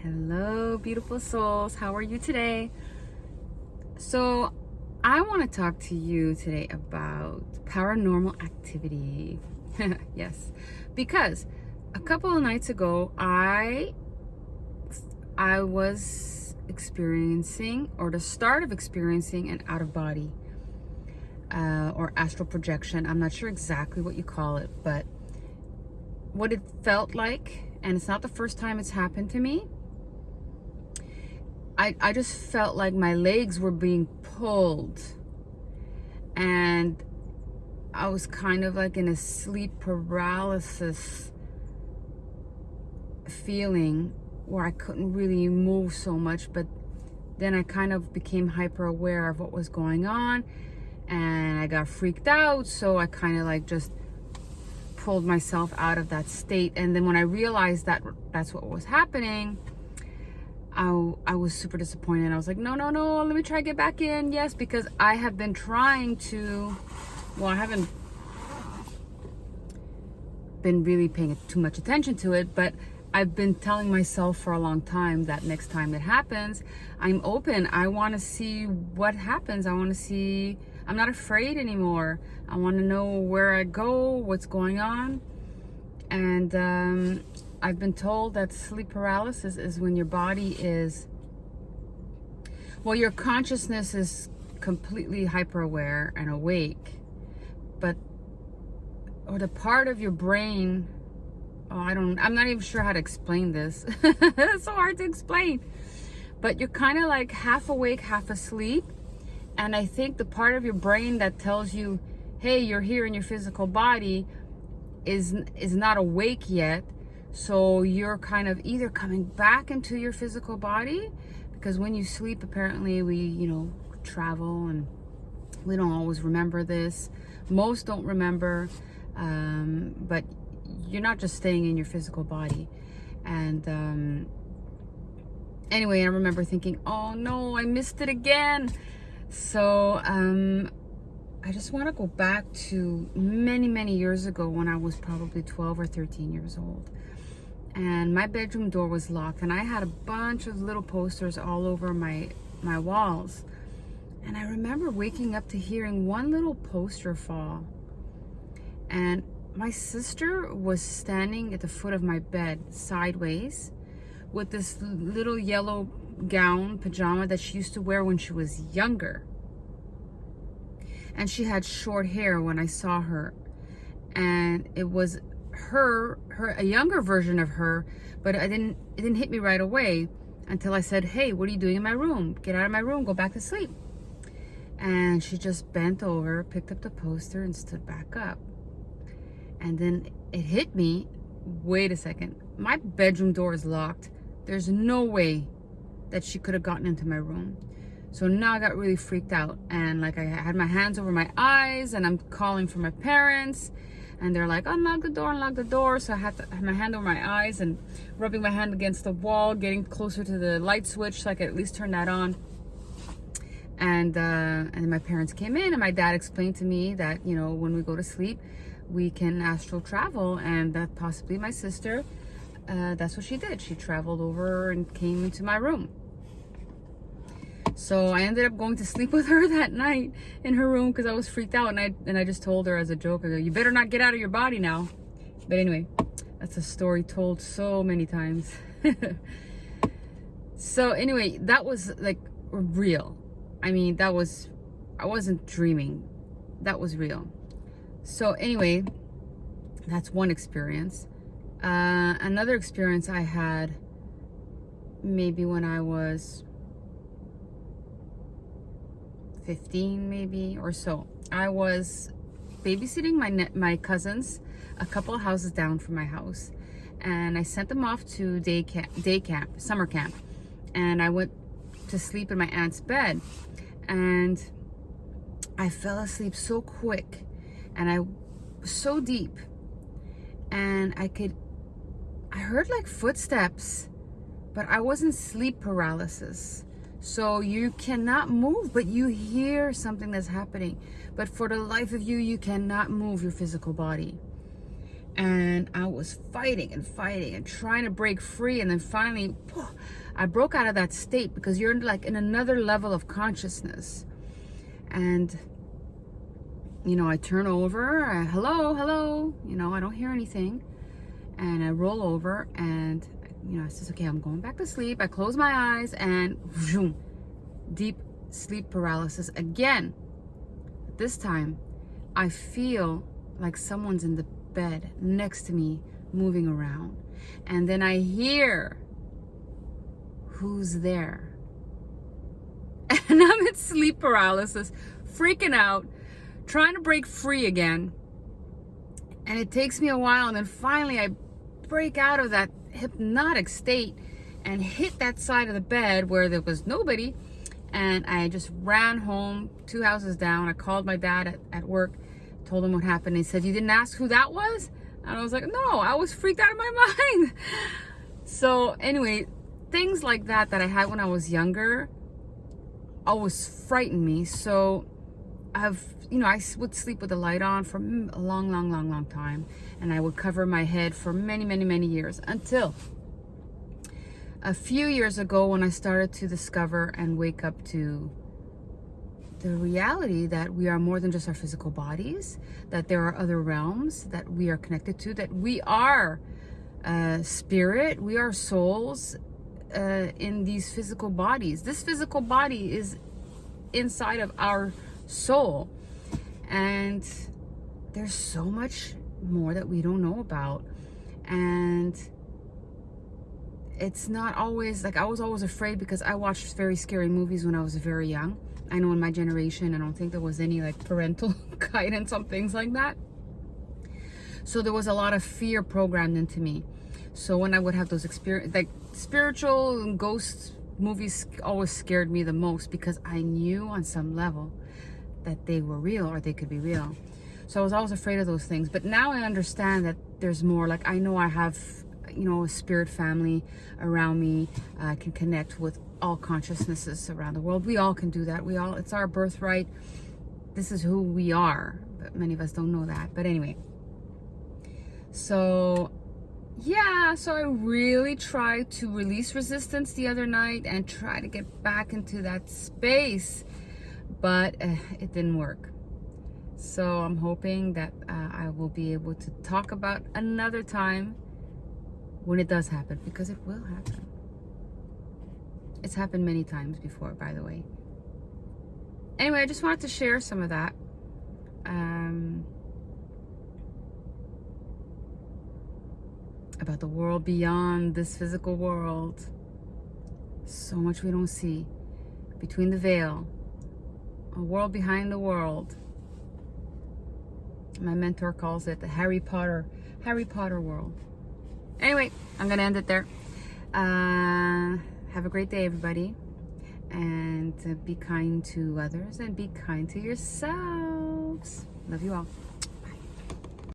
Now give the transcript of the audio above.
Hello, beautiful souls. How are you today? So, I want to talk to you today about paranormal activity. Yes, because a couple of nights ago, I was experiencing, or the start of experiencing, an out of body or astral projection. I'm not sure exactly what you call it, but what it felt like, and it's not the first time it's happened to me. I just felt like my legs were being pulled, and I was kind of like in a sleep paralysis feeling where I couldn't really move so much, but then I kind of became hyper aware of what was going on, and I got freaked out, so I kind of like just pulled myself out of that state. And then when I realized that that's what was happening, I was super disappointed. I was like, no, let me try to get back in. Yes, because I have been trying to, well, I haven't been really paying too much attention to it, but I've been telling myself for a long time that next time it happens, I'm open. I want to see what happens. I want to see, I'm not afraid anymore. I want to know where I go, what's going on. And I've been told that sleep paralysis is when your body is, well, your consciousness is completely hyper aware and awake, but, or the part of your brain, I'm not even sure how to explain this. It's so hard to explain, but you're kind of like half awake, half asleep. And I think the part of your brain that tells you, hey, you're here in your physical body is not awake yet. So you're kind of either coming back into your physical body, because when you sleep, apparently we, travel, and we don't always remember this. Most don't remember, but you're not just staying in your physical body. And anyway, I remember thinking, oh no, I missed it again. So I just want to go back to many years ago when I was probably 12 or 13 years old. And my bedroom door was locked, and I had a bunch of little posters all over my walls. And I remember waking up to hearing one little poster fall. And my sister was standing at the foot of my bed sideways with this little yellow gown, pajama that she used to wear when she was younger. And she had short hair when I saw her. And it was a younger version of her, but it didn't hit me right away until I said, hey, what are you doing in my room? Get out of my room, go back to sleep. And she just bent over, picked up the poster, and stood back up. And then it hit me, wait a second, my bedroom door is locked. There's no way that she could have gotten into my room. So now I got really freaked out, and like I had my hands over my eyes, and I'm calling for my parents, and they're like, unlock the door. So I had to have my hand over my eyes and rubbing my hand against the wall, getting closer to the light switch so I could at least turn that on. And my parents came in, and my dad explained to me that, when we go to sleep, we can astral travel, and that possibly my sister, that's what she did. She traveled over and came into my room. So I ended up going to sleep with her that night in her room because I was freaked out, and I just told her as a joke, I go, you better not get out of your body now. But anyway, that's a story told so many times. So anyway, that was like real. I mean, I wasn't dreaming. That was real. So anyway, that's one experience. Another experience I had maybe when I was 15 maybe or so. I was babysitting my cousins a couple of houses down from my house, and I sent them off to summer camp, and I went to sleep in my aunt's bed, and I fell asleep so quick, and I was so deep, and I heard like footsteps, but I wasn't sleep paralysis. So you cannot move, but you hear something that's happening. But for the life of you, you cannot move your physical body. And I was fighting and fighting and trying to break free. And then finally, I broke out of that state, because you're like in another level of consciousness. And, you know, I turn over, hello, hello, you know, I don't hear anything. And I roll over and, you know, I says, okay, I'm going back to sleep. I close my eyes and vroom, deep sleep paralysis again. This time, I feel like someone's in the bed next to me moving around. And then I hear, who's there? And I'm in sleep paralysis, freaking out, trying to break free again. And it takes me a while, and then finally I break out of that hypnotic state and hit that side of the bed where there was nobody. And I just ran home 2 houses down. I called my dad at work, told him what happened. He said, you didn't ask who that was? And I was like, no, I was freaked out of my mind. So anyway, things like that I had when I was younger always frightened me. So I would sleep with the light on for a long time. And I would cover my head for many years, until a few years ago when I started to discover and wake up to the reality that we are more than just our physical bodies, that there are other realms that we are connected to, that we are spirit, we are souls in these physical bodies. This physical body is inside of our soul, and there's so much more that we don't know about. And it's not always like, I was always afraid because I watched very scary movies when I was very young. I know in my generation, I don't think there was any like parental guidance on things like that. So there was a lot of fear programmed into me. So when I would have those experience, like spiritual and ghost movies always scared me the most, because I knew on some level that they were real, or they could be real. So I was always afraid of those things. But now I understand that there's more. Like, I know I have, you know, a spirit family around me. I can connect with all consciousnesses around the world. We all can do that. It's our birthright. This is who we are. But many of us don't know that. But anyway. So, yeah. So I really tried to release resistance the other night and try to get back into that space. But it didn't work. So I'm hoping that I will be able to talk about another time when it does happen, because it will happen. It's happened many times before, by the way. Anyway, I just wanted to share some of that. About the world beyond this physical world. So much we don't see. Between the veil. A world behind the world. My mentor calls it the Harry Potter world. Anyway, I'm gonna end it there. Have a great day, everybody, and be kind to others and be kind to yourselves. Love you all.